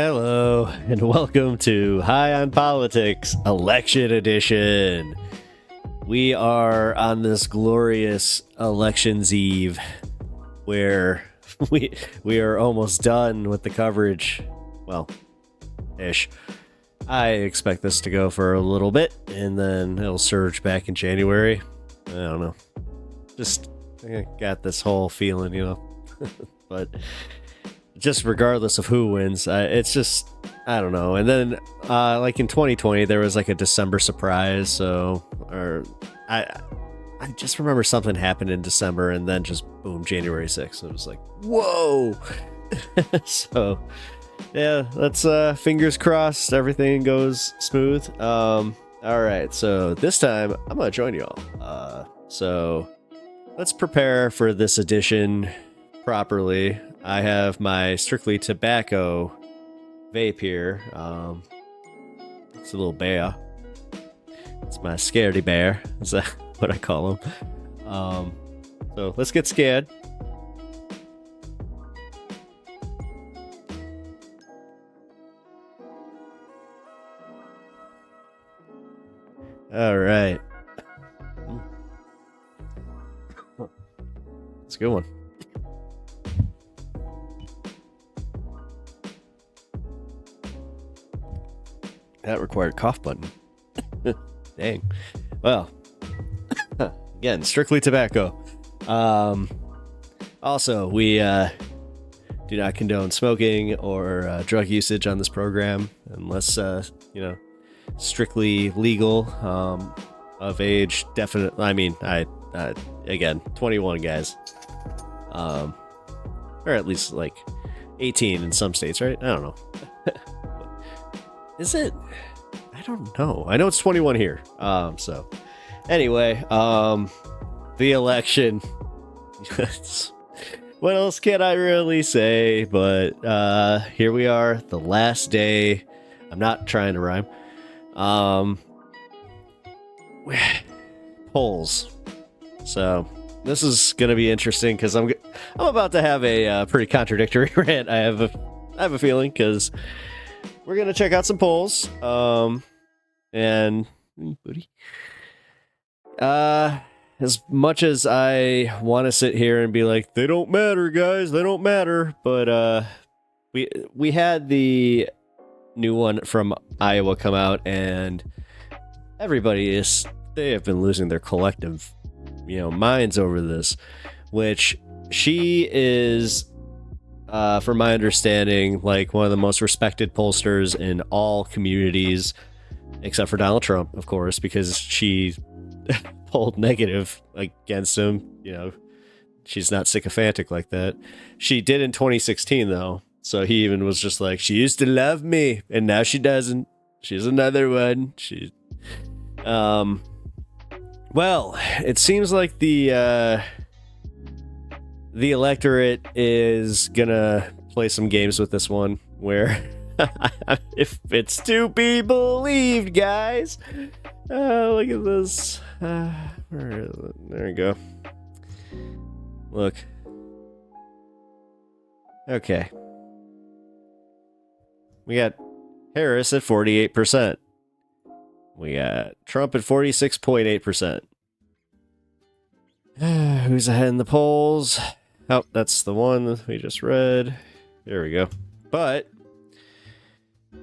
Hello, and welcome to High on Politics Election Edition. We are on this glorious elections eve where we are almost done with the coverage. Well, ish. I expect this to go for a little bit, and then it'll surge back in January. I don't know. Just got this whole feeling, but just regardless of who wins, it's just, I don't know. And then, like in 2020, there was like a December surprise. I just remember something happened in December, and then just boom, January 6th. It was like, whoa. So, yeah, let's fingers crossed everything goes smooth. All right, so this time I'm gonna join y'all. So let's prepare for this edition properly. I have my Strictly Tobacco vape here. It's a little bear. It's my scaredy bear. Is that what I call him? So let's get scared. All right. It's a good one. That required cough button. Dang. Well, again, Strictly Tobacco. Also, we do not condone smoking or drug usage on this program unless, strictly legal, of age. Definitely. I mean, again, 21 guys. Or at least like 18 in some states, right? I don't know. Is it? I don't know. I know it's 21 here. So anyway, the election. What else can I really say? But here we are, the last day. I'm not trying to rhyme. Polls. So this is gonna be interesting because I'm about to have a pretty contradictory rant. I have a feeling because we're gonna check out some polls. And booty. As much as I want to sit here and be like, they don't matter, guys, they don't matter, but we had the new one from Iowa come out, and they have been losing their collective, minds over this, which she is, from my understanding, like one of the most respected pollsters in all communities, except for Donald Trump, of course, because she polled negative against him. She's not sycophantic like that. She did in 2016, though. So he even was just like, she used to love me, and now she doesn't. She's another one. Well, it seems like the electorate is gonna play some games with this one, where if it's to be believed, guys. Look at this. Where is it? There we go. Look. Okay. We got Harris at 48%. We got Trump at 46.8%. Who's ahead in the polls? Oh, that's the one that we just read. There we go. But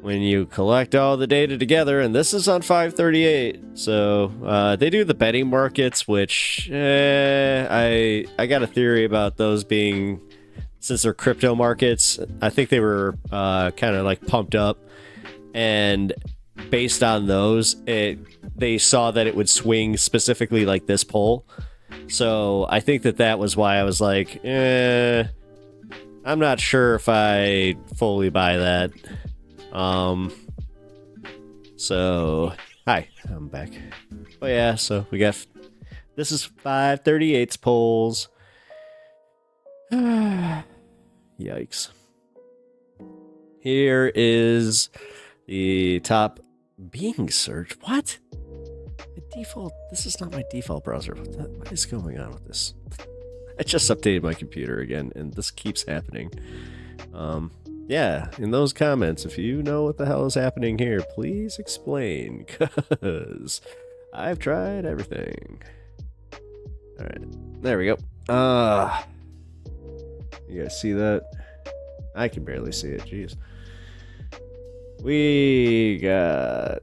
when you collect all the data together, and this is on 538, so they do the betting markets, which I got a theory about those being, since they're crypto markets, I think they were kind of like pumped up, and based on those, they saw that it would swing specifically like this poll. So I think that was why I was like, I'm not sure if I fully buy that. So hi, I'm back. Oh yeah, so we got, this is 538's polls. Yikes. Here is the top being searched. What? The default, this is not my default browser. What is going on with this? I just updated my computer again, and this keeps happening. Yeah, in those comments, if you know what the hell is happening here, please explain, because I've tried everything. All right, there we go. You guys see that? I can barely see it, jeez. We got...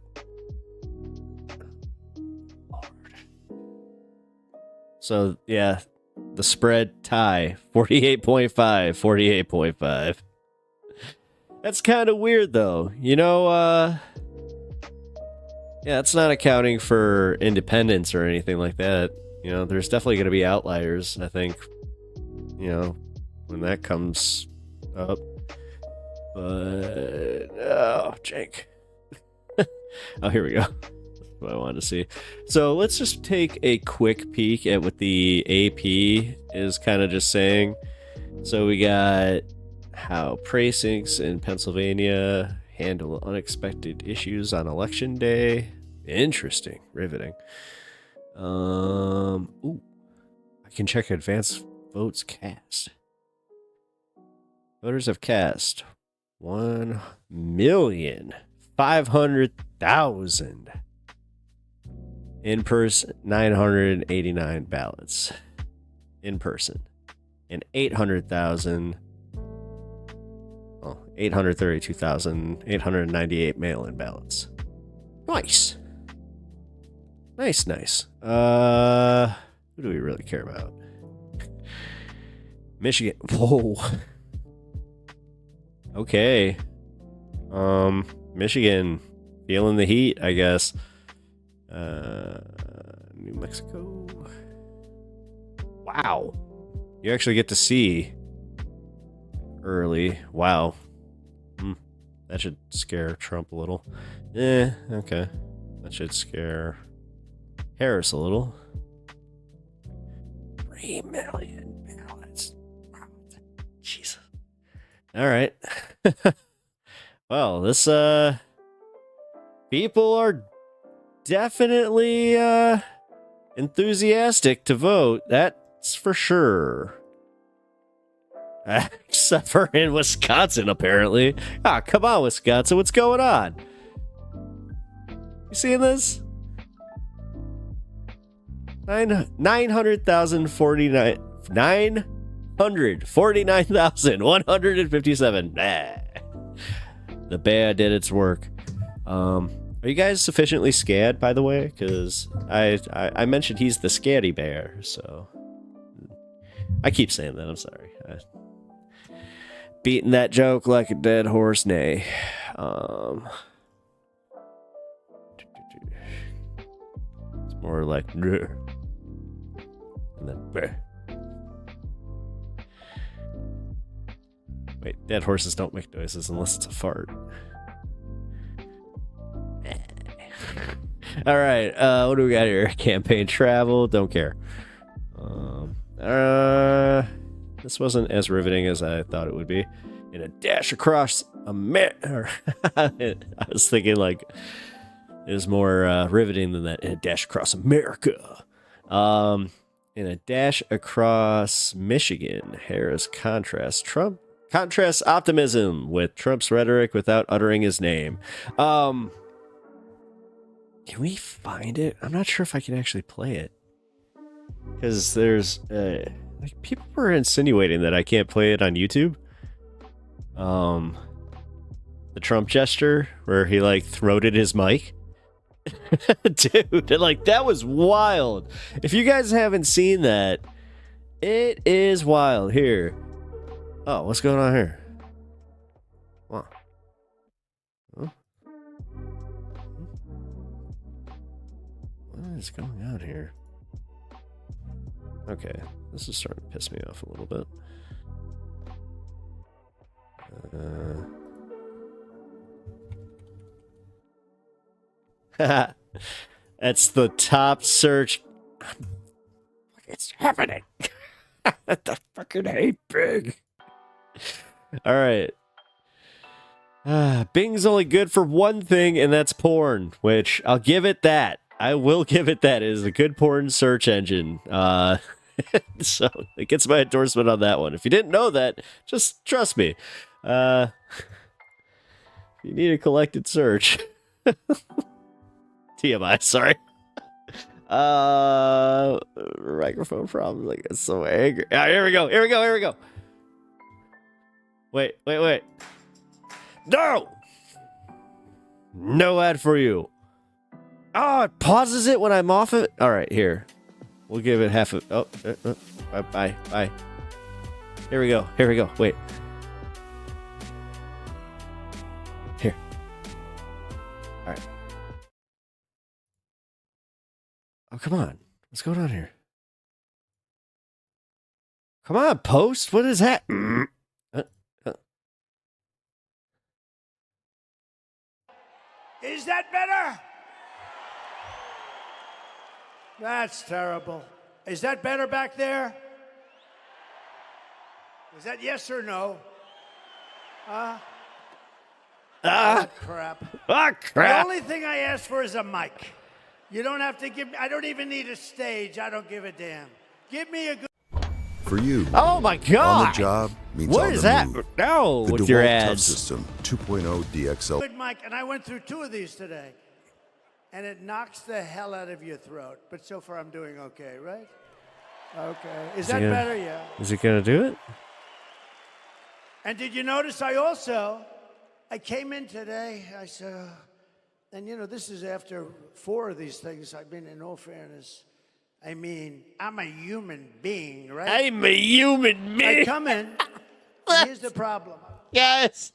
So, yeah, the spread tie, 48.5, 48.5. That's kind of weird, though. You know, yeah, it's not accounting for independence or anything like that. You know, there's definitely going to be outliers, I think, you know, when that comes up. But, oh, jank. Oh, here we go. That's what I wanted to see. So let's just take a quick peek at what the AP is kind of just saying. So we got how precincts in Pennsylvania handle unexpected issues on election day. Interesting. Riveting. Ooh. I can check advance votes cast. Voters have cast 1,500,000 in person, 989 ballots in person, and 800,000, well, 832,898 mail-in ballots. Nice. Nice. Who do we really care about? Michigan. Whoa. Okay. Michigan feeling the heat, I guess. New Mexico. Wow. You actually get to see early. Wow. That should scare Trump a little. Okay. That should scare Harris a little. 3 million ballots. Jesus. All right. Well, this people are definitely enthusiastic to vote. That's for sure. Except for in Wisconsin, apparently. Ah, come on, Wisconsin. What's going on? You seeing this? 949,157. The bear did its work. Are you guys sufficiently scared, by the way? Because I mentioned he's the scary bear, so I keep saying that. I'm sorry. Beating that joke like a dead horse neigh. It's more like and then bleh. Wait, dead horses don't make noises unless it's a fart. All right, what do we got here? Campaign travel, don't care. This wasn't as riveting as I thought it would be. In a dash across America. I was thinking like it was more riveting than that. In a dash across America. In a dash across Michigan, Harris contrasts optimism with Trump's rhetoric without uttering his name. Can we find it? I'm not sure if I can actually play it. Because there's like people were insinuating that I can't play it on YouTube. The Trump gesture where he like throated his mic. Dude, like that was wild. If you guys haven't seen that, it is wild. Here. Oh, what's going on here? Wow. Huh? What is going on here? Okay, this is starting to piss me off a little bit. That's the top search. It's happening. The fucking hate Bing. All right. Bing's only good for one thing, and that's porn, which I'll give it that. I will give it that. It is a good porn search engine. So it gets my endorsement on that one. If you didn't know that, just trust me. You need a collected search. TMI, sorry. Microphone problem. Like, it's so angry. Ah, here we go. Wait. No! No ad for you. Oh, it pauses it when I'm off it. All right, here. We'll give it half of. Oh, bye. Here we go. Wait. Here. All right. Oh, come on. What's going on here? Come on, post. What is that? Is that better? That's terrible. Is that better back there? Is that yes or no? Crap. The only thing I asked for is a mic. You don't have to give me, I don't even need a stage. I don't give a damn. Give me a good. For you, Oh my god! on the job means What on is the that? move. No, The with your DeWalt Tough ads. System 2.0 DXL. Good mic, and I went through 2 of these today. And it knocks the hell out of your throat. But so far I'm doing okay, right? Okay. Is that better? Yeah. Is it gonna do it? And did you notice I came in today, I said, and you know, this is after 4 of these things. I've been, in all fairness, I mean, I'm a human being, right? I'm a human I being. come in, and here's the problem. Yes.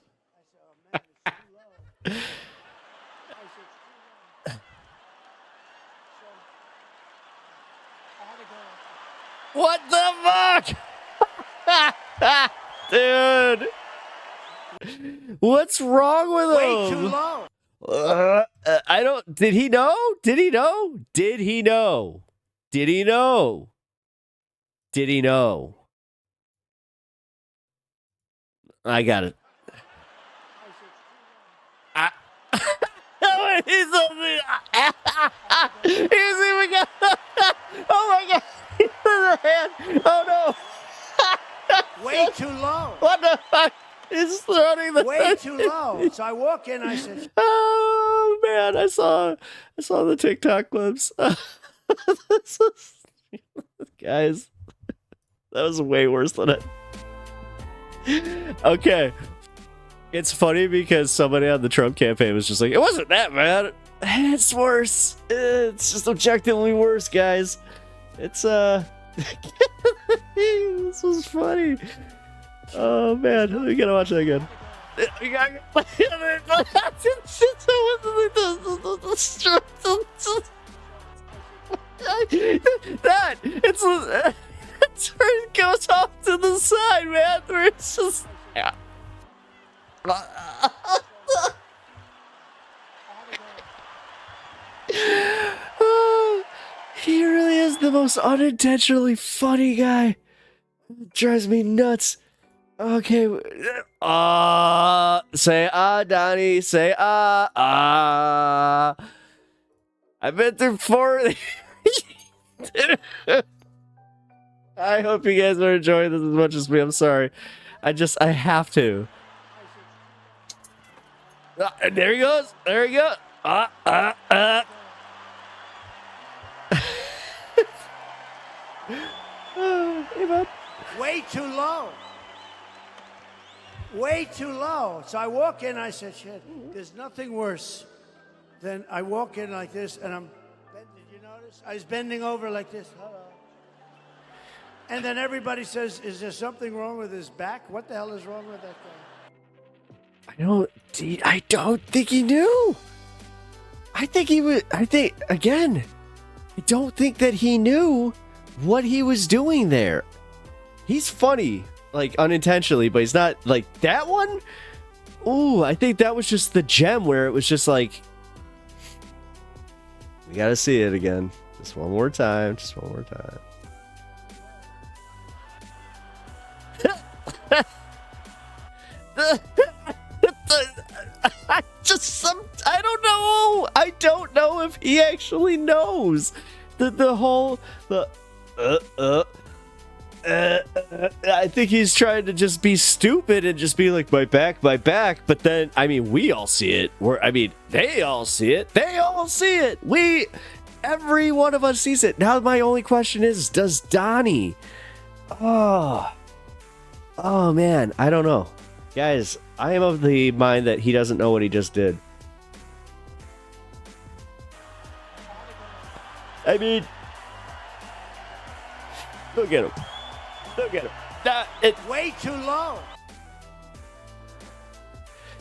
What the fuck? Dude. What's wrong with him? Way too low. I don't. Did he know? I got it. He's even got. Oh my god! He's in the hand. Oh no! Way too low. What the fuck? He's running the. Way too low. So I walk in, I said, Oh man, I saw the TikTok clips. Guys, that was way worse than it. Okay. It's funny because somebody on the Trump campaign was just like, it wasn't that bad. It's worse. It's just objectively worse, guys. It's this was funny. Oh man, we gotta watch that again. That it's where it goes off to the side, man. Where it's just. He really is the most unintentionally funny guy. Drives me nuts. Okay. Say Donnie. Say I've been through 4 of these. I hope you guys are enjoying this as much as me. I'm sorry. I have to. There he goes. There he goes. Hey, bud. way too low. Way too low. So I walk in, I said, shit, there's nothing worse than I walk in like this and I'm, did you notice? I was bending over like this. Hello. And then everybody says, is there something wrong with his back? What the hell is wrong with that guy? I don't think he knew. I don't think that he knew what he was doing there. He's funny, like unintentionally, but he's not like that one. Ooh, I think that was just the gem where it was just like, we gotta see it again. Just one more time. I don't know. I don't know if he actually knows I think he's trying to just be stupid and just be like, my back, my back. But then, I mean, we all see it. They all see it. They all see it. Every one of us sees it. Now, my only question is, does Donnie? Oh, man, I don't know. Guys, I am of the mind that he doesn't know what he just did. I mean, look at him. Look at him. It's Way too low.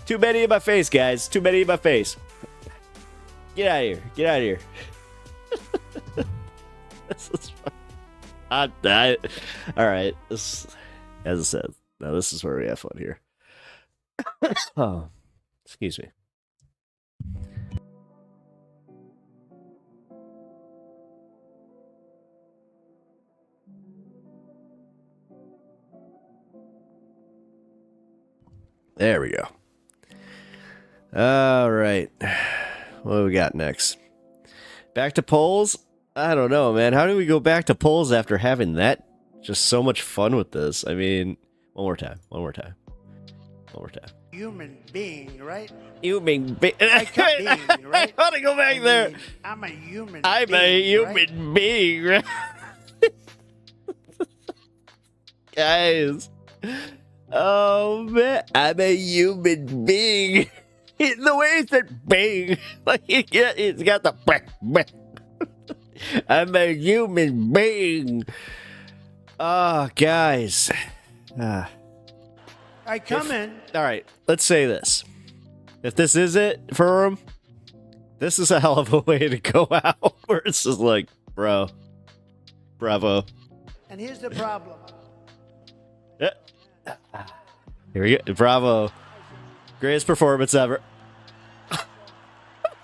too many in my face, guys. Too many in my face. Get out of here. Get out of here. This is fun. All right. As I said, now this is where we have fun here. Oh, excuse me. There we go. All right. What do we got next? Back to polls? I don't know, man. How do we go back to polls after having that? Just so much fun with this. I mean, one more time. Human being, right? Human being. Like a being, right? I want to go back there. I'm a human I'm being. a human being, right? Guys. Oh, man. I'm a human being. The way he said bang. Like, it's got the bang. I'm a human being. Oh, guys. I come in. All right, let's say this. If this is it for him, this is a hell of a way to go out. Where it's just like, bro, bravo. And here's the problem. Yeah. Here we go. Bravo. Greatest performance ever.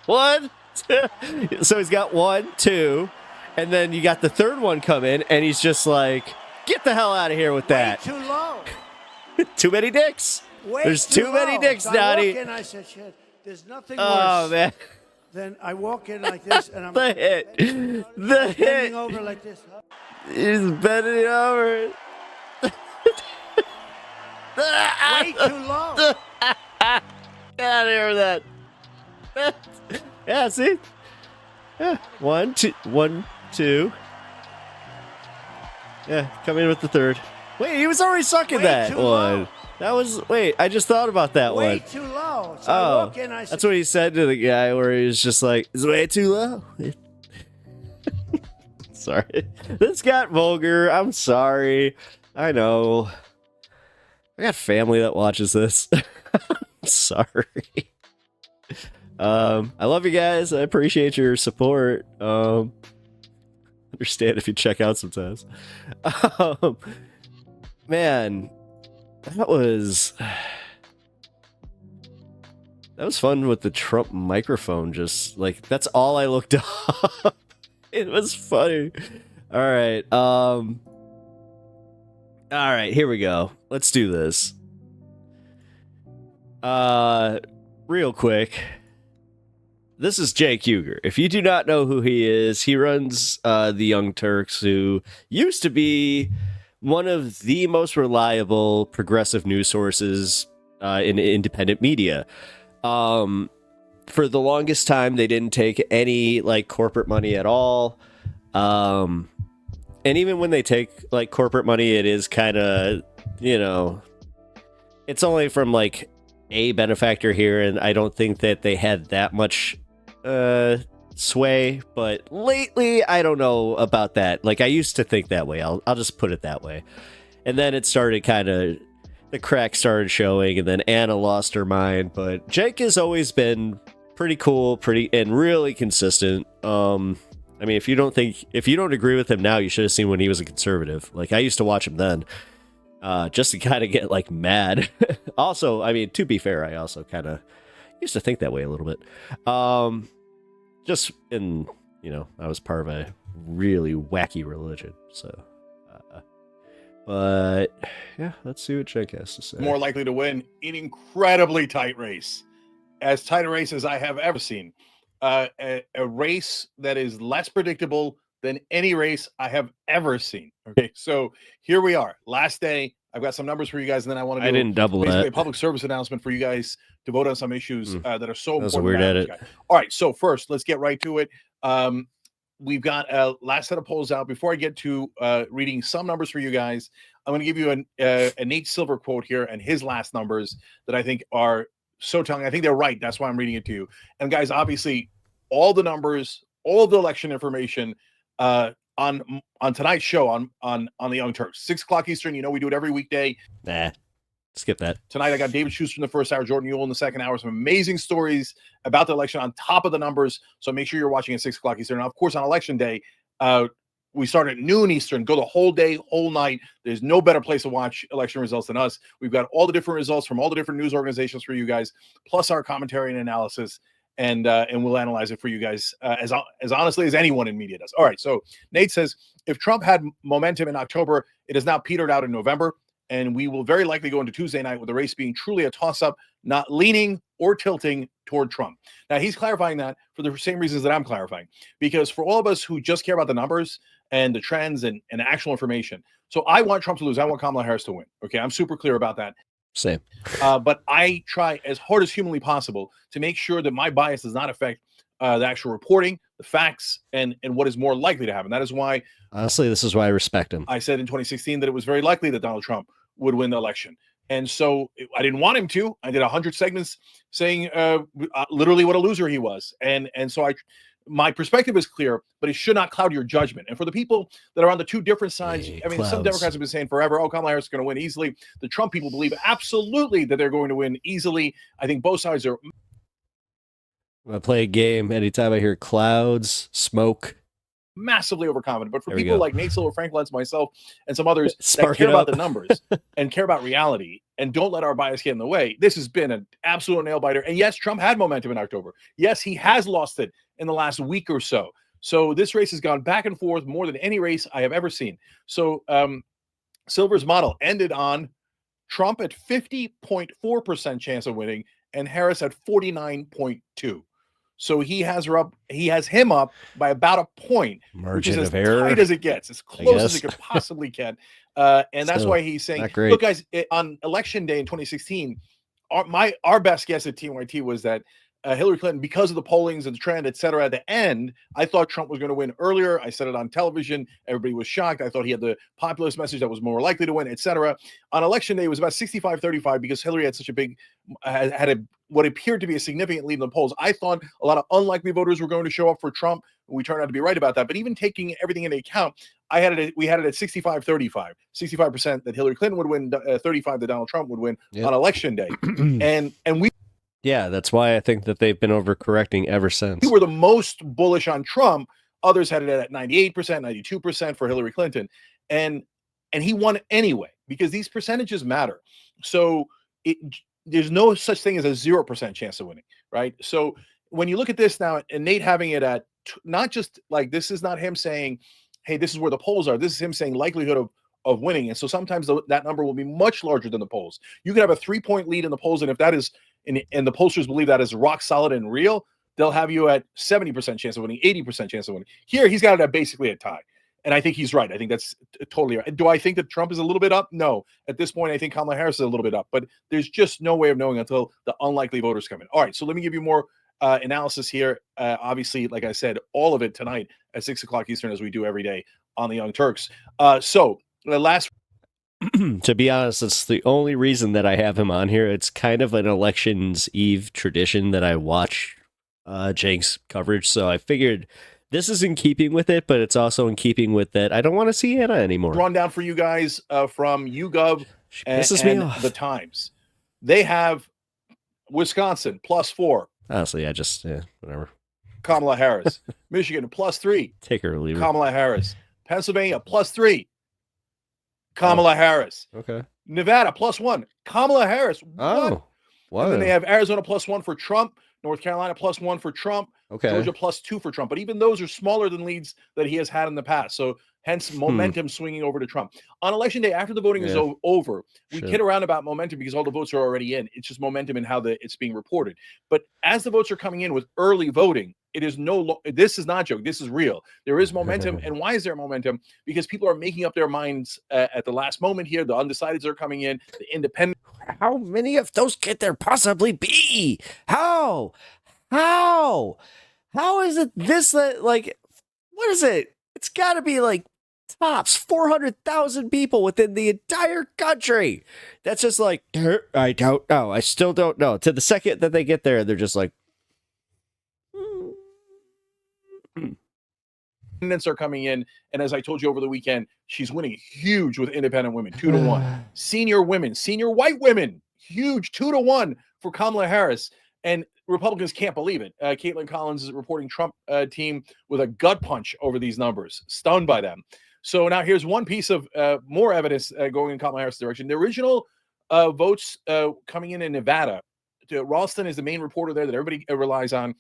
1, 2. So he's got 1, 2. And then you got the third one come in, and he's just like, get the hell out of here with that. Way too low. Too many dicks. There's too many low. dicks, so Donnie. I walk in, I said, shit, there's nothing Oh, worse man. than I walk in like this, and I'm The hit. The hit. bending over like this. He's bending over. Way too low. Get out of here with that. Yeah, see? Yeah. 1, 2, 1, 2. Yeah, come in with the third. Wait, he was already sucking Way that too one. low. That was, wait, I just thought about that Way one. too low. So I walk in, I said, That's what he said to the guy where he was just like, it's way too low. Sorry. This got vulgar. I'm sorry. I know. I got family that watches this. I'm sorry. I love you guys. I appreciate your support. Understand if you check out sometimes. Man, that was fun with the Trump microphone. Just like, that's all I looked up. It was funny. All right. All right, here we go. Let's do this. Real quick. This is Jake Huger. If you do not know who he is, he runs the Young Turks, who used to be one of the most reliable progressive news sources in independent media. For the longest time, they didn't take any like corporate money at all. And even when they take like corporate money, it is kind of, you know, it's only from like a benefactor here, and I don't think that they had that much sway. But lately, I don't know about that. Like, I used to think that way. I'll just put it that way. And then it started kind of, the cracks started showing, and then Anna lost her mind. But Jake has always been pretty cool, and really consistent. I mean, if you don't agree with him now, you should have seen when he was a conservative. Like, I used to watch him then, just to kind of get like mad. Also, I mean, to be fair, I also kind of used to think that way a little bit. Just in, you know, I was part of a really wacky religion. So, but yeah, let's see what Jake has to say. More likely to win an incredibly tight race, as tight a race as I have ever seen. A race that is less predictable than any race I have ever seen. Okay, so here we are. Last day. I've got some numbers for you guys, and then I want to do didn't double basically that. a public service announcement for you guys to vote on some issues that are so That was a important. weird to edit. guy. All right, so first, let's get right to it. We've got a last set of polls out. Before I get to reading some numbers for you guys, I'm going to give you a Nate Silver quote here and his last numbers that I think are so telling. I think they're right. That's why I'm reading it to you. And guys, obviously, all the numbers, all the election information on tonight's show on the Young Turks, 6 o'clock Eastern. You know we do it every weekday. Nah, skip that. Tonight I got David Schuster in the first hour, Jordan Ewell in the second hour. Some amazing stories about the election on top of the numbers. So make sure you're watching at 6 o'clock Eastern. Now, of course, on election day, we start at noon Eastern, go the whole day, whole night. There's no better place to watch election results than us. We've got all the different results from all the different news organizations for you guys, plus our commentary and analysis. And we'll analyze it for you guys as honestly as anyone in media does. All right, so Nate says, if Trump had momentum in October, it has now petered out in November, and we will very likely go into Tuesday night with the race being truly a toss-up, not leaning or tilting toward Trump. Now, he's clarifying that for the same reasons that I'm clarifying, because for all of us who just care about the numbers and the trends and actual information, so I want Trump to lose. I want Kamala Harris to win. Okay, I'm super clear about that. Same. But I try as hard as humanly possible to make sure that my bias does not affect the actual reporting, the facts, and what is more likely to happen. That is why, honestly, this is why I respect him. I said in 2016 that it was very likely that Donald Trump would win the election. And so I didn't want him to. I did 100 segments saying literally what a loser he was. And so my perspective is clear, but it should not cloud your judgment. And for the people that are on the two different sides, I mean, some Democrats have been saying forever, oh, Kamala Harris is going to win easily. The Trump people believe absolutely that they're going to win easily. I think both sides are. I play a game anytime I hear clouds, smoke. Massively overconfident. But for people like Nate Silver, Frank Lentz, myself, and some others that care about the numbers and care about reality and don't let our bias get in the way, this has been an absolute nail biter. And yes, Trump had momentum in October. Yes, he has lost it in the last week or so. So this race has gone back and forth more than any race I have ever seen. So Silver's model ended on Trump at 50.4% chance of winning and Harris at 49.2%. So he has him up by about a point, which is as tight as it gets, as close as it could possibly get. And that's why he's saying, look, guys, on election day in 2016, our best guess at TYT was that Hillary Clinton, because of the pollings and the trend, et cetera, at the end, I thought Trump was going to win earlier. I said it on television. Everybody was shocked. I thought he had the populist message that was more likely to win, et cetera. On election day, it was about 65-35 because Hillary had such a big, what appeared to be a significant lead in the polls. I thought a lot of unlikely voters were going to show up for Trump. We turned out to be right about that. But even taking everything into account, we had it at 65-35, 65% that Hillary Clinton would win, 35% that Donald Trump would win on election day. and we. Yeah, that's why I think that they've been overcorrecting ever since. We were the most bullish on Trump. Others had it at 98%, 92% for Hillary Clinton. And he won anyway, because these percentages matter. So there's no such thing as a 0% chance of winning, right? So when you look at this now, and Nate having it at not just like, this is not him saying, hey, this is where the polls are. This is him saying likelihood of winning. And so sometimes that number will be much larger than the polls. You could have a 3-point lead in the polls, and if that is, and the pollsters believe that is rock solid and real, they'll have you at 70% chance of winning, 80% chance of winning. Here, he's got it at basically a tie. And I think he's right. I think that's totally right. Do I think that Trump is a little bit up? No. At this point, I think Kamala Harris is a little bit up. But there's just no way of knowing until the unlikely voters come in. All right, so let me give you more analysis here. Obviously, like I said, all of it tonight at 6 o'clock Eastern, as we do every day on the Young Turks. So the last... To be honest, it's the only reason that I have him on here. It's kind of an elections eve tradition that I watch Jank's coverage. So I figured this is in keeping with it, but it's also in keeping with that I don't want to see Anna anymore. Rundown for you guys from YouGov and the Times. They have Wisconsin +4. Honestly, whatever. Kamala Harris. Michigan +3. Take her or leave her. Kamala Harris. Pennsylvania +3. Kamala Harris. Okay. Nevada +1. Kamala Harris. Oh. Wow. And then they have Arizona +1 for Trump. North Carolina +1 for Trump. Okay. Georgia +2 for Trump. But even those are smaller than leads that he has had in the past. So hence momentum swinging over to Trump. On election day, after the voting is over, we kid around about momentum because all the votes are already in. It's just momentum in how it's being reported. But as the votes are coming in with early voting, this is not a joke. This is real. There is momentum. And why is there momentum? Because people are making up their minds at the last moment here. The undecideds are coming in. The independent. How many of those could there possibly be? How is it this, like, what is it? It's got to be like tops 400,000 people within the entire country. That's just like, I don't know. I still don't know. To the second that they get there, they're just like, independents are coming in, and as I told you over the weekend, she's winning huge with independent women, 2-1. Senior white women, huge 2-1 for Kamala Harris. And Republicans can't believe it. Caitlin Collins is reporting Trump team with a gut punch over these numbers, stunned by them. So now here's one piece of more evidence going in Kamala Harris' direction. The original votes coming in Nevada. Ralston is the main reporter there that everybody relies on.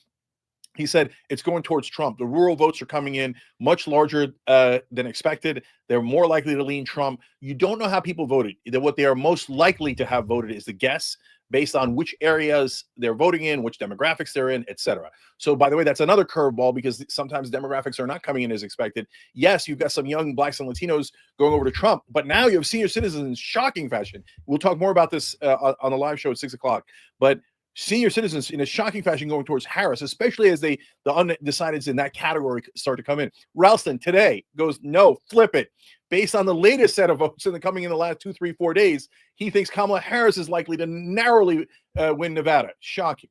He said it's going towards Trump. The rural votes are coming in much larger than expected. They're more likely to lean Trump. You don't know how people voted. What they are most likely to have voted is the guess based on which areas they're voting in, which demographics they're in, etc. So, by the way, that's another curveball because sometimes demographics are not coming in as expected. Yes, you've got some young blacks and Latinos going over to Trump, but now you have senior citizens in shocking fashion. We'll talk more about this on the live show at 6 o'clock. But senior citizens in a shocking fashion going towards Harris, especially as the undecideds in that category start to come in. Ralston today goes, no, flip it. Based on the latest set of votes coming in the last 2, 3, 4 days, he thinks Kamala Harris is likely to narrowly win Nevada. Shocking.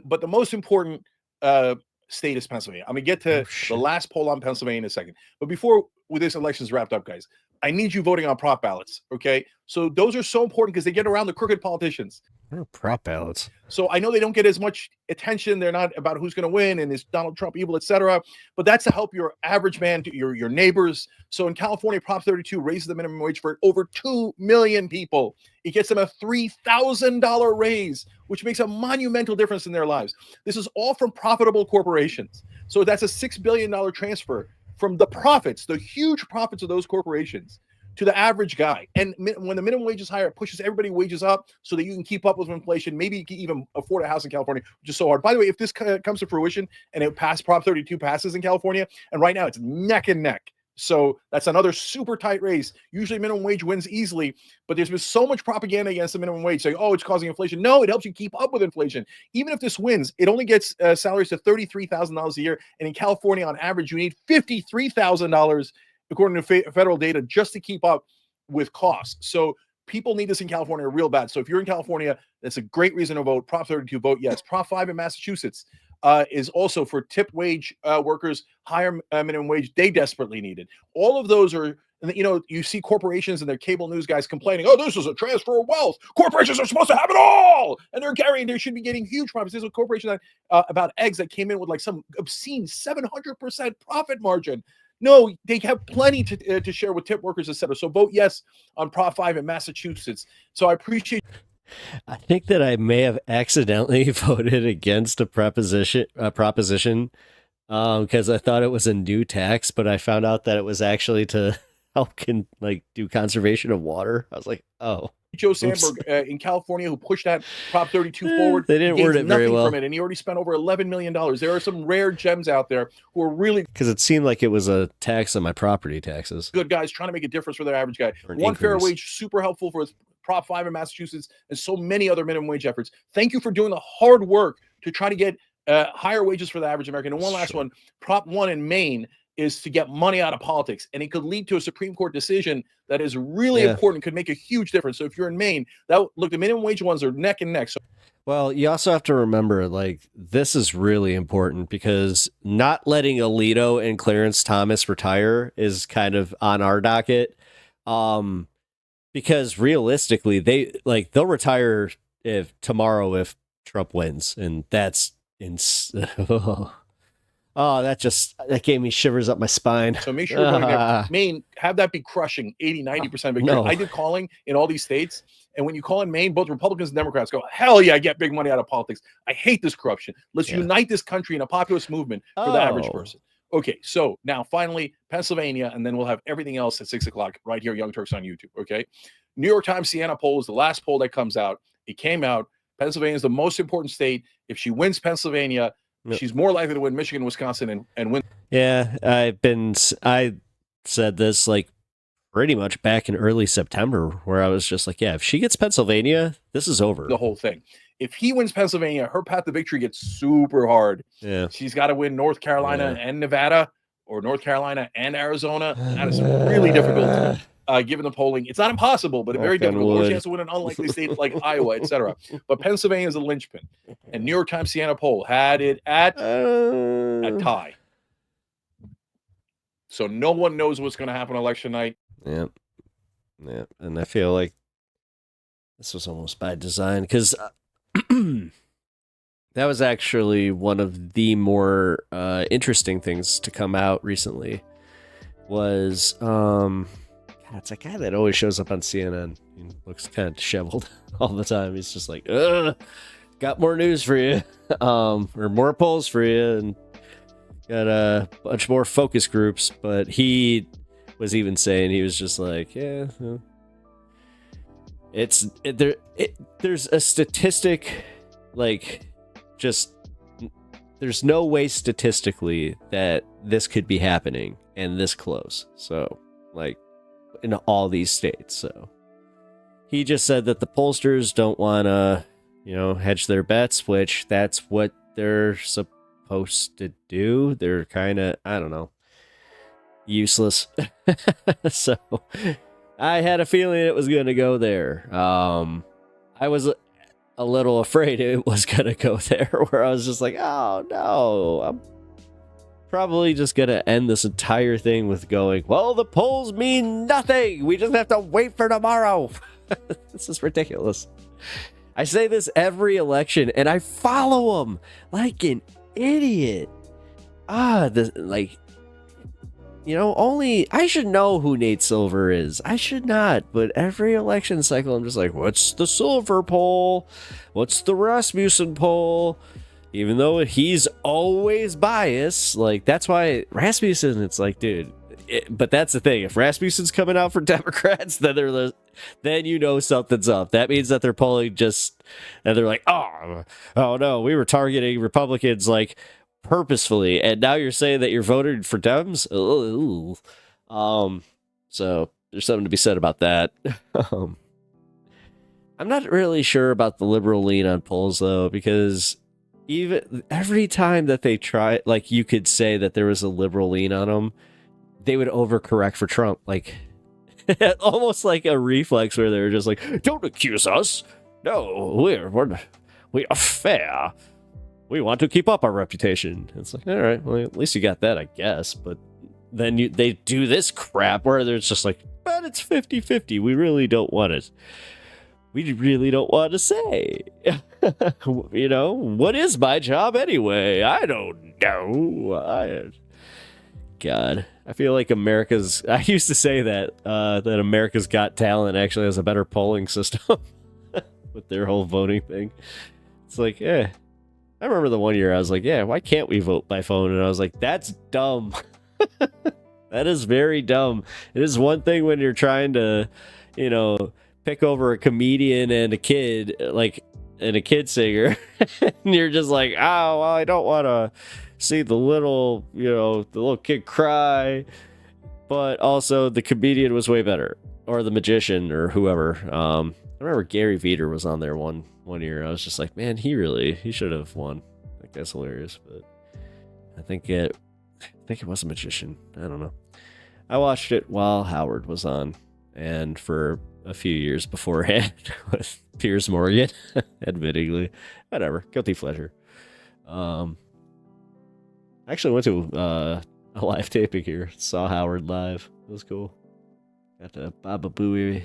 But the most important state is Pennsylvania. I'm going to get to the last poll on Pennsylvania in a second. But before this election is wrapped up, guys, I need you voting on prop ballots, okay? So those are so important because they get around the crooked politicians. Prop ballots. So I know they don't get as much attention. They're not about who's going to win and is Donald Trump evil, etc. But that's to help your average man, your neighbors. So in California, Prop 32 raises the minimum wage for over 2 million people. It gets them a $3,000 raise, which makes a monumental difference in their lives. This is all from profitable corporations. So that's a $6 billion transfer from the profits, the huge profits of those corporations, to the average guy. And when the minimum wage is higher, it pushes everybody's wages up so that you can keep up with inflation. Maybe you can even afford a house in California, which is so hard. By the way, if this comes to fruition and Prop 32 passes in California, and right now it's neck and neck. So that's another super tight race. Usually minimum wage wins easily, but there's been so much propaganda against the minimum wage saying, oh, it's causing inflation. No, it helps you keep up with inflation. Even if this wins, it only gets salaries to $33,000 a year. And in California, on average, you need $53,000 according to federal data just to keep up with costs. So people need this in California real bad. So if you're in California, that's a great reason to vote. Prop 32, vote yes. Prop 5 in Massachusetts is also for tipped wage workers, higher minimum wage. They desperately need it. All of those are, you see corporations and their cable news guys complaining, oh, this is a transfer of wealth. Corporations are supposed to have it all. And they should be getting huge profits. There's a corporation about eggs that came in with like some obscene 700% profit margin. No, they have plenty to share with tip workers, etc. So vote yes on Prop 5 in Massachusetts. So I appreciate. I think that I may have accidentally voted against a proposition because I thought it was a new tax, but I found out that it was actually to help do conservation of water. I was like, oh. Joe Sandberg in California, who pushed that Prop 32 forward. They didn't word it very well. From it, and he already spent over $11 million. There are some rare gems out there who are really, because it seemed like it was a tax on my property taxes. Good guys trying to make a difference for their average guy. One fair wage, super helpful for Prop 5 in Massachusetts and so many other minimum wage efforts. Thank you for doing the hard work to try to get higher wages for the average American. And one last one, Prop 1 in Maine is to get money out of politics, and it could lead to a Supreme Court decision that is really important, could make a huge difference. So if you're in Maine, the minimum wage ones are neck and neck. So, well, you also have to remember, this is really important because not letting Alito and Clarence Thomas retire is kind of on our docket. Because realistically, they'll retire tomorrow if Trump wins, and that's Oh, that gave me shivers up my spine. So make sure you're voting there. Maine, have that be crushing 80-90% victory. No. I did calling in all these states, and when you call in Maine, both Republicans and Democrats go, hell yeah, I get big money out of politics. I hate this corruption. Let's unite this country in a populist movement for the average person. Okay, so now finally, Pennsylvania, and then we'll have everything else at 6 o'clock right here, Young Turks on YouTube, okay? New York Times Siena poll is the last poll that comes out. It came out. Pennsylvania is the most important state. If she wins Pennsylvania, She's more likely to win Michigan, Wisconsin, and win. Yeah, I said this like pretty much back in early September, where I was just like, yeah, if she gets Pennsylvania, this is over. The whole thing. If he wins Pennsylvania, her path to victory gets super hard. Yeah. She's got to win North Carolina and Nevada, or North Carolina and Arizona. That is really difficult. Given the polling, it's not impossible, but very difficult. Or she has to win an unlikely state like Iowa, etc. But Pennsylvania is a linchpin. And New York Times Siena poll had it at a tie. So no one knows what's going to happen election night. Yeah. And I feel like this was almost by design, because that was actually one of the more interesting things to come out recently. Was it's a guy that always shows up on CNN. He looks kind of disheveled all the time. He's just like, got more news for you, or more polls for you, and got a bunch more focus groups. But he was even saying, he was just like, yeah, there's a statistic, like, just there's no way statistically that this could be happening and this close. So, like, in all these states. So he just said that the pollsters don't want to, hedge their bets, which that's what they're supposed to do. They're kind of, I don't know, useless. So I had a feeling it was going to go there. I was a little afraid it was going to go there, where I was just like, oh no, I'm probably just going to end this entire thing with going, well, the polls mean nothing. We just have to wait for tomorrow. This is ridiculous. I say this every election, and I follow them like an idiot. Only I should know who Nate Silver is. I should not, but every election cycle, I'm just like, what's the Silver poll? What's the Rasmussen poll? Even though he's always biased, like, that's why Rasmussen, it's like, dude, but that's the thing. If Rasmussen's coming out for Democrats, then something's up. That means that they're polling and they're like, oh no, we were targeting Republicans, like, purposefully, and now you're saying that you're voting for Dems. Ooh. So there's something to be said about that. I'm not really sure about the liberal lean on polls, though, because even every time that they try, like, you could say that there was a liberal lean on them, they would overcorrect for Trump, like almost like a reflex where they were just like, don't accuse us. No, we are fair. We want to keep up our reputation. It's like, all right, well, at least you got that, I guess. But then they do this crap where they're just like, but it's 50-50. We really don't want it. We really don't want to say. What is my job anyway? I don't know. God, I feel like I used to say that America's Got Talent actually has a better polling system with their whole voting thing. It's like, I remember the one year I was like, yeah, why can't we vote by phone? And I was like, that's dumb. That is very dumb. It is one thing when you're trying to, pick over a comedian and a kid, and a kid singer, and you're just like, oh, well, I don't want to see the little kid cry, but also the comedian was way better, or the magician, or whoever. I remember Gary Veeder was on there one year. I was just like, man, he should have won. That guy's hilarious, but I think it was a magician. I don't know. I watched it while Howard was on, and for a few years beforehand with Piers Morgan, admittingly. Whatever, guilty pleasure. I actually went to a live taping here. Saw Howard live. It was cool. Got to Baba Booey.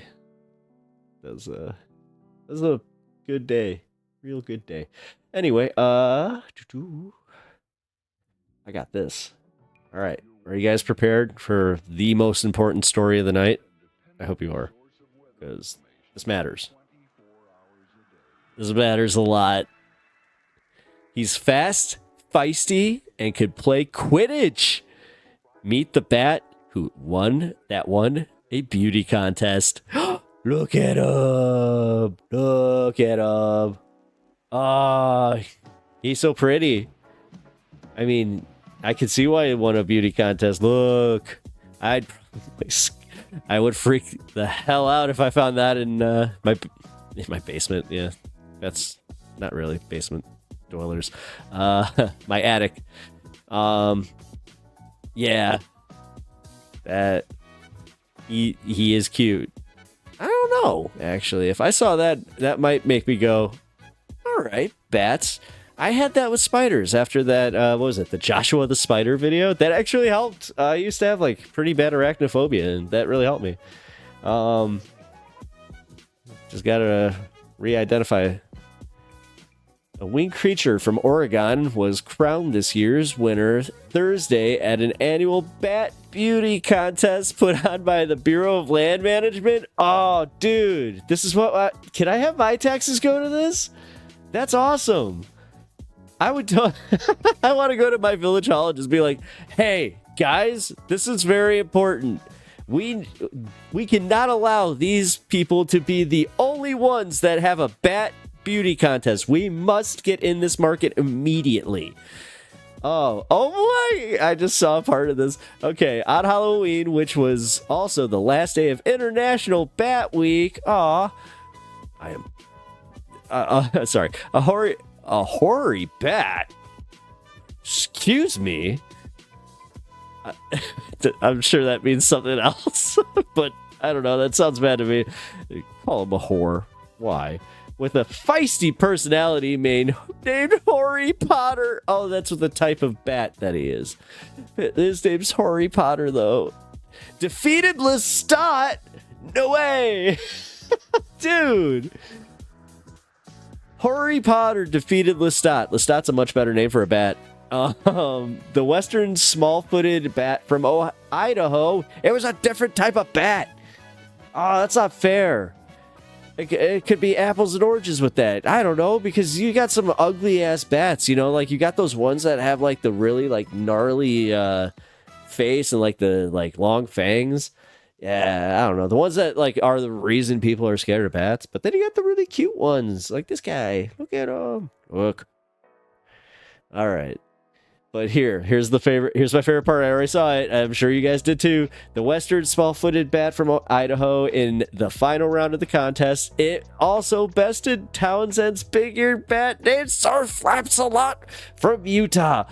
That was a good day. Real good day. Anyway, I got this. All right. Are you guys prepared for the most important story of the night? I hope you are, because this matters. This matters a lot. He's fast, feisty, and could play Quidditch. Meet the bat who won a beauty contest. Look at him. Look at him. Ah, he's so pretty. I mean, I could see why it won a beauty contest. Look, I would freak the hell out if I found that in my basement. Yeah, that's not really basement dwellers. My attic. Yeah, that he is cute. I don't know, actually. If I saw that, that might make me go, all right, bats. I had that with spiders after that, what was it, the Joshua the Spider video? That actually helped. I used to have, like, pretty bad arachnophobia, and that really helped me. Just gotta re-identify. A winged creature from Oregon was crowned this year's winner Thursday at an annual bat beauty contest put on by the Bureau of Land Management. Oh, dude, this is what... can I have my taxes go to this? That's awesome. I would I want to go to my village hall and just be like, hey, guys, this is very important. We cannot allow these people to be the only ones that have a bat beauty contest. We must get in this market immediately. Oh my, I just saw part of this. Okay, on Halloween, which was also the last day of International Bat Week. I am sorry, a hoary bat. Excuse me. I'm sure that means something else, but I don't know. That sounds bad to me. Call him a whore. Why? With a feisty personality named Harry Potter. Oh, that's what the type of bat that he is. His name's Harry Potter, though. Defeated Lestat? No way! Dude! Harry Potter defeated Lestat. Lestat's a much better name for a bat. The western small-footed bat from Idaho. It was a different type of bat. Oh, that's not fair. It could be apples and oranges with that. I don't know, because you got some ugly ass bats, you know, like you got those ones that have like the really like gnarly face and like the like long fangs. Yeah, I don't know. The ones that like are the reason people are scared of bats. But then you got the really cute ones, like this guy. Look at him. Look. All right. But here's my favorite part. I already saw it. I'm sure you guys did too. The western small-footed bat from Idaho in the final round of the contest. It also bested Townsend's big-eared bat named Sir Flaps-a-Lot from Utah,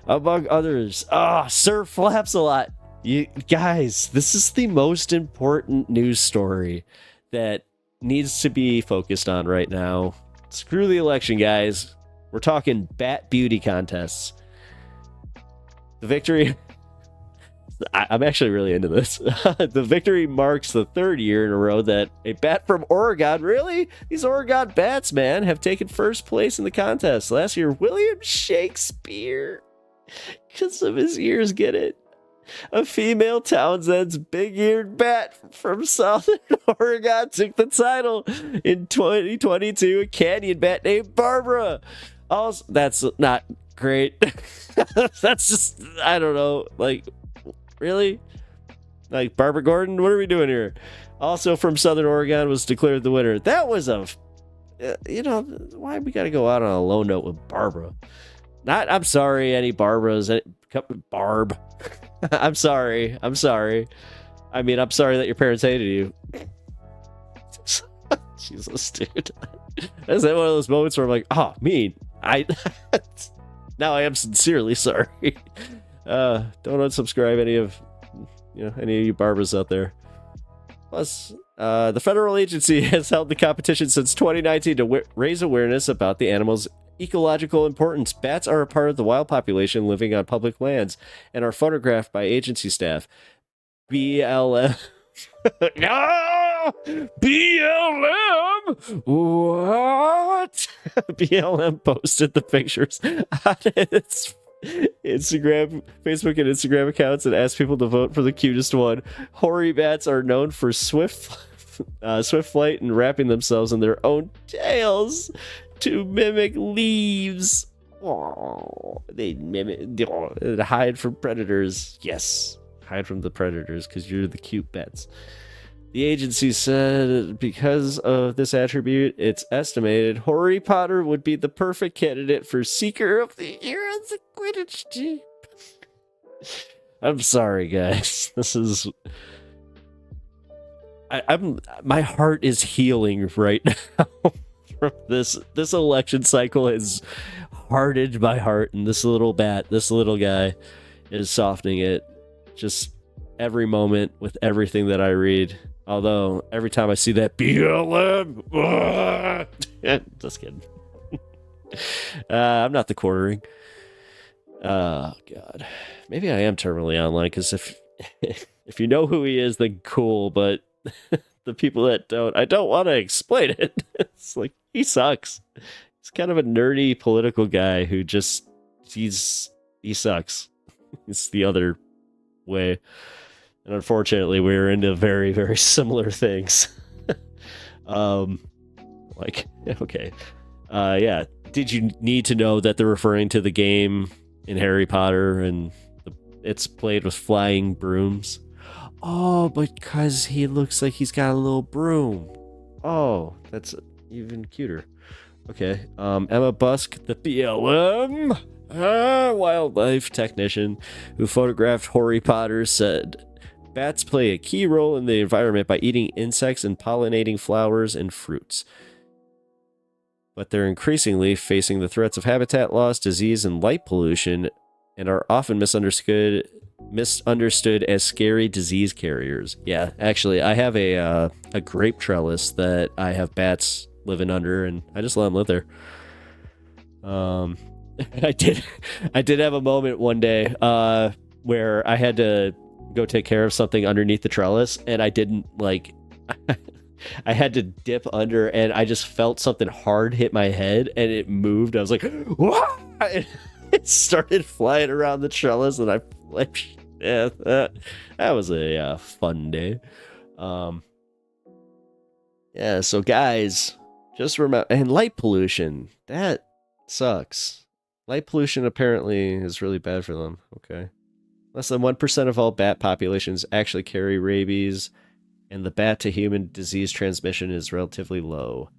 among others. Sir Flaps-a-Lot. You guys, this is the most important news story that needs to be focused on right now. Screw the election, guys. We're talking bat beauty contests. The victory... I'm actually really into this. The victory marks the third year in a row that a bat from Oregon, really? These Oregon bats, man, have taken first place in the contest. Last year, William Shakespeare, because of his ears, get it? A female Townsend's big-eared bat from Southern Oregon took the title in 2022. A canyon bat named Barbara. Also, that's not great. That's just, I don't know, like, really? Like, Barbara Gordon? What are we doing here? Also from Southern Oregon was declared the winner. That was a, you know, why we gotta go out on a low note with Barbara? I'm sorry, any Barbaras. Barb. I'm sorry. I mean, I'm sorry that your parents hated you. Jesus, dude. Is that one of those moments where I'm like, oh, mean. Now I am sincerely sorry. Don't unsubscribe any of you Barbaras out there. Plus, the federal agency has held the competition since 2019 to raise awareness about the animal's ecological importance. Bats are a part of the wild population living on public lands and are photographed by agency staff. BLM. No! BLM? What? BLM posted the pictures on its Facebook and Instagram accounts and asked people to vote for the cutest one. Hoary bats are known for swift flight and wrapping themselves in their own tails to mimic leaves. Oh, they hide from predators. Yes, hide from the predators because you're the cute bats. The agency said because of this attribute, it's estimated Harry Potter would be the perfect candidate for Seeker of the Year on the Quidditch team. I'm sorry, guys. This is... I'm my heart is healing right now from this. This election cycle has hardened my heart, and this little guy, is softening it. Just every moment with everything that I read. Although every time I see that BLM, just kidding. I'm not the quartering. Oh God, maybe I am terminally online, because if you know who he is, then cool. But the people that don't, I don't want to explain it. It's like, he sucks. He's kind of a nerdy political guy who just he sucks. It's the other way. And unfortunately, we're into very, very similar things. Like, okay. Yeah. Did you need to know that they're referring to the game in Harry Potter and it's played with flying brooms? Oh, because he looks like he's got a little broom. Oh, that's even cuter. Okay. Emma Busk, the BLM wildlife technician who photographed Harry Potter, said bats play a key role in the environment by eating insects and pollinating flowers and fruits. But they're increasingly facing the threats of habitat loss, disease, and light pollution, and are often misunderstood as scary disease carriers. Yeah, actually, I have a grape trellis that I have bats living under, and I just let them live there. I did have a moment one day where I had to go take care of something underneath the trellis, and I didn't like I had to dip under, and I just felt something hard hit my head, and it moved. I was like, what? It started flying around the trellis, and I flipped. Yeah, that was a fun day. Yeah, so guys, just remember, and light pollution, that sucks. Light pollution apparently is really bad for them. Okay. Less than 1% of all bat populations actually carry rabies, and the bat to human disease transmission is relatively low.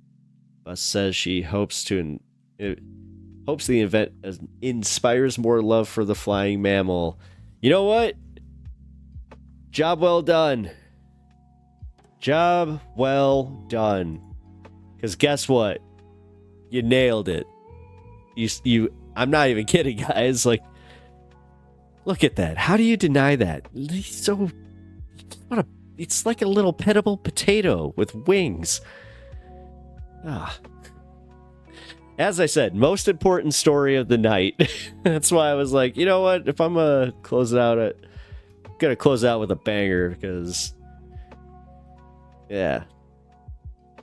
Bus says she hopes the event inspires more love for the flying mammal. You know what? Job well done. Job well done. Because guess what? You nailed it. I'm not even kidding, guys. Like, look at that. How do you deny that? It's like a little petable potato with wings. As I said, most important story of the night. That's why I was like, you know what? If I'm gonna close it out, I'm gonna close out with a banger, because yeah.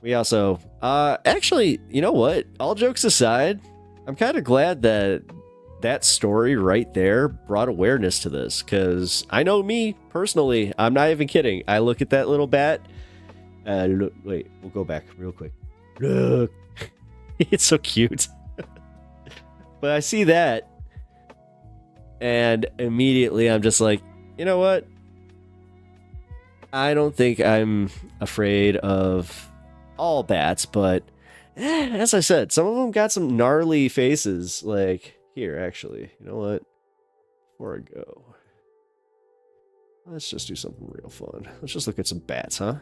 We also actually, you know what? All jokes aside, I'm kind of glad that story right there brought awareness to this, because I know me personally, I'm not even kidding. I look at that little bat. Wait, we'll go back real quick. Look. It's so cute. But I see that, and immediately I'm just like, you know what? I don't think I'm afraid of all bats, but as I said, some of them got some gnarly faces. Like, here, actually, you know what? Before I go, let's just do something real fun. Let's just look at some bats, huh?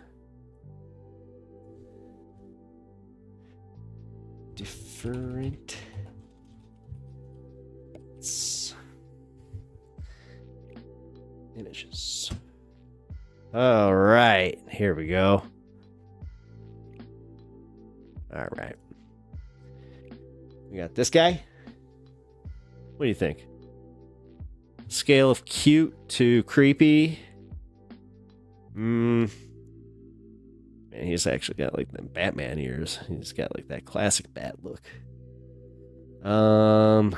Different bats. Images. All right, here we go. All right. We got this guy. What do you think? Scale of cute to creepy. Man, he's actually got like them Batman ears. He's got like that classic bat look. I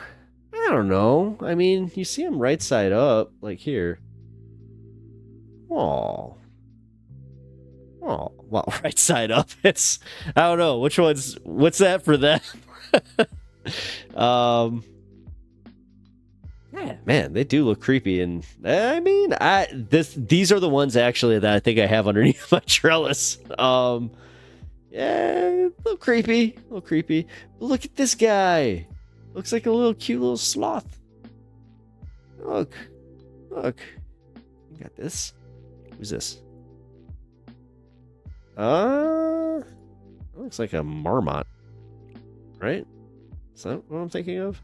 don't know. I mean, you see him right side up, like here. Oh, well, right side up. It's, I don't know what's that for them. Yeah, man, they do look creepy. And I mean, these are the ones actually that I think I have underneath my trellis. Yeah, a little creepy, But look at this guy. Looks like a little cute little sloth. Look. You got this. Who's this? Looks like a marmot, right? Is that what I'm thinking of?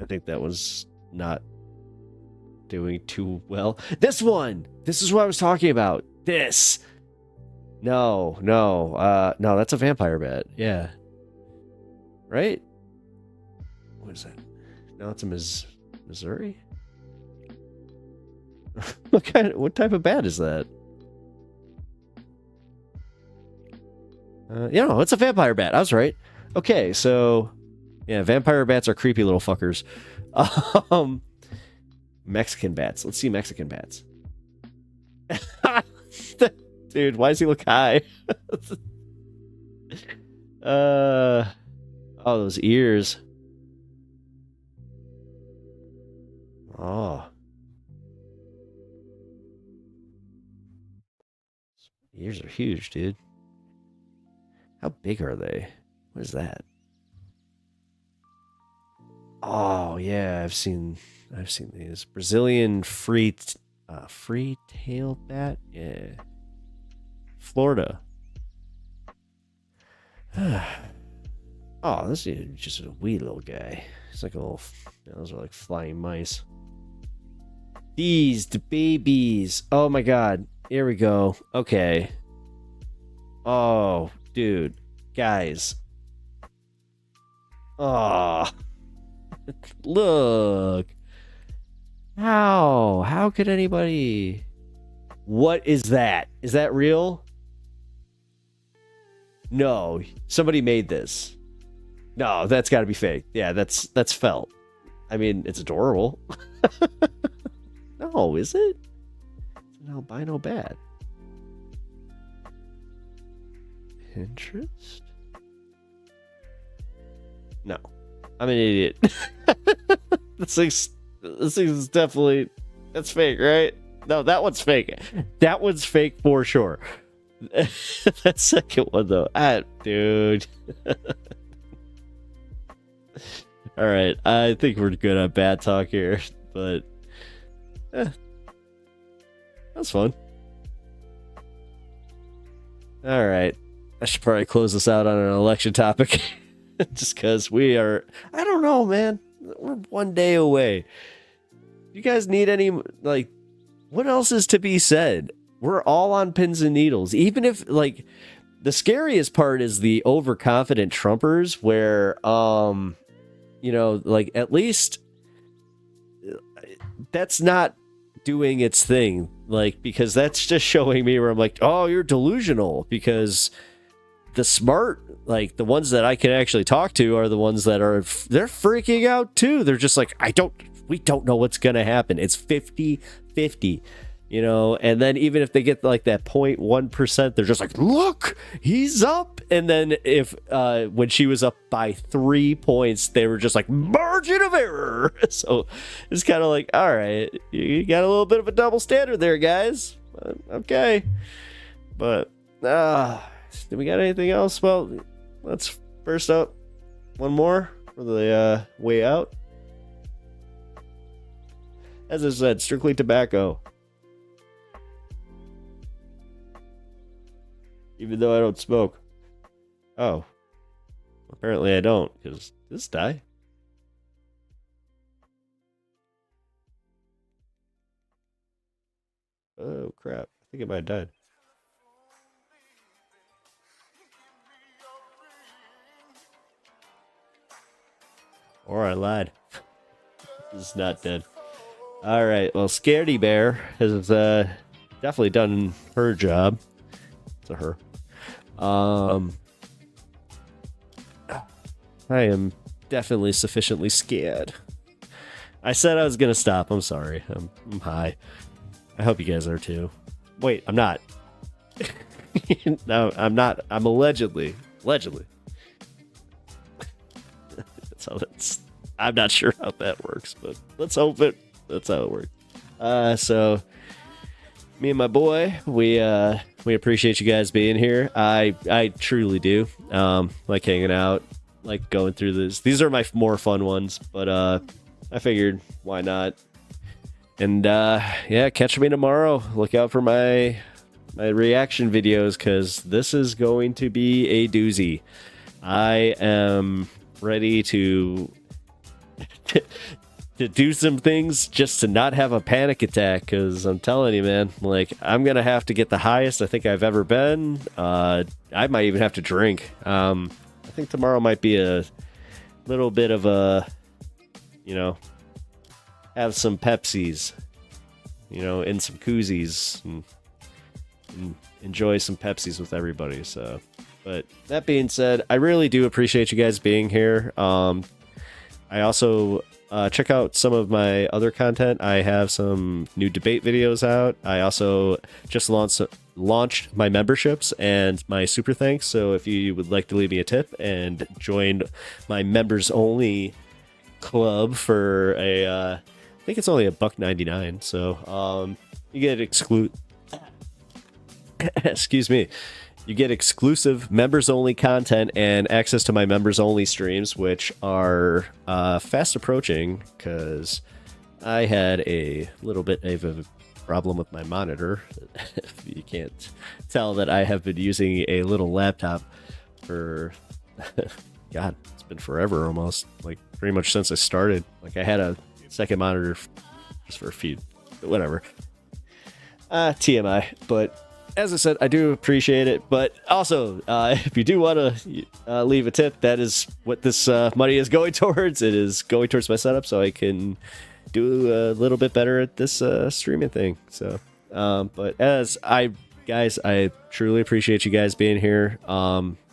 I think that was not doing too well. This one! This is what I was talking about. This! No, that's a vampire bat. Yeah. Right? What is that? No, it's a Missouri? What type of bat is that? It's a vampire bat. I was right. Okay, so yeah, vampire bats are creepy little fuckers. Mexican bats. Let's see Mexican bats. Dude, why does he look high? Oh, those ears. Oh. Ears are huge, dude. How big are they? What is that? Oh, yeah, I've seen these. Brazilian free-tailed bat? Yeah. Florida. Oh, this is just a wee little guy. It's like a little... Those are like flying mice. The babies. Oh my god. Here we go. Okay. Oh, dude. Guys. Oh. Look. How could anybody... What is that? Is that real? No. Somebody made this. No, that's got to be fake. Yeah, that's felt. I mean, it's adorable. No, is it? It's an albino bat. Pinterest? No. I'm an idiot. This thing's definitely... That's fake, right? No, that one's fake. That one's fake for sure. That second one, though. Dude. All right. I think we're good on bad talk here, but... That's fun. All right. I should probably close this out on an election topic. Just because we are... I don't know, man. We're one day away. You guys need any... Like, what else is to be said? We're all on pins and needles. Even if, like... The scariest part is the overconfident Trumpers where, like, at least... That's not doing its thing. Like, because that's just showing me where I'm like, oh, you're delusional. Because... The smart, like the ones that I can actually talk to are the ones that they're freaking out too. They're just like, we don't know what's going to happen. It's 50-50, and then even if they get like that 0.1%, they're just like, look, he's up. And then if, when she was up by 3 points, they were just like margin of error. So it's kind of like, all right, you got a little bit of a double standard there, guys. Okay. But, do we got anything else? Well, let's first up one more for the way out. As I said, strictly tobacco. Even though I don't smoke. Oh. Apparently I don't, because this die. Oh, crap. I think it might have died. Or I lied. It's not dead. All right. Well, Scaredy Bear has definitely done her job. It's a her. I am definitely sufficiently scared. I said I was going to stop. I'm sorry. I'm high. I hope you guys are too. Wait, I'm not. No, I'm not. I'm allegedly. So I'm not sure how that works, but let's hope that's how it works. So me and my boy, we appreciate you guys being here. I truly do. Like hanging out, like going through this. These are my more fun ones, but I figured why not. And yeah, catch me tomorrow. Look out for my reaction videos, because this is going to be a doozy. I am ready to do some things just to not have a panic attack, because I'm telling you, man, like, I'm gonna have to get the highest I think I've ever been. I might even have to drink. I think tomorrow might be a little bit of a, have some Pepsis, and some koozies, and enjoy some Pepsis with everybody. So, but that being said, I really do appreciate you guys being here. I also check out some of my other content. I have some new debate videos out. I also just launched my memberships and my super thanks. So if you would like to leave me a tip and join my members only club for I think it's only $1.99. So you get excuse me. You get exclusive members-only content and access to my members-only streams, which are fast approaching, because I had a little bit of a problem with my monitor. If you can't tell that I have been using a little laptop for, God, it's been forever almost, like pretty much since I started. Like I had a second monitor just for a few, whatever. TMI, but as I said, I do appreciate it, but also, if you do want to leave a tip, that is what this money is going towards. It is going towards my setup, so I can do a little bit better at this streaming thing. So, but guys, I truly appreciate you guys being here.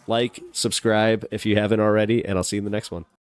Like, subscribe if you haven't already, and I'll see you in the next one.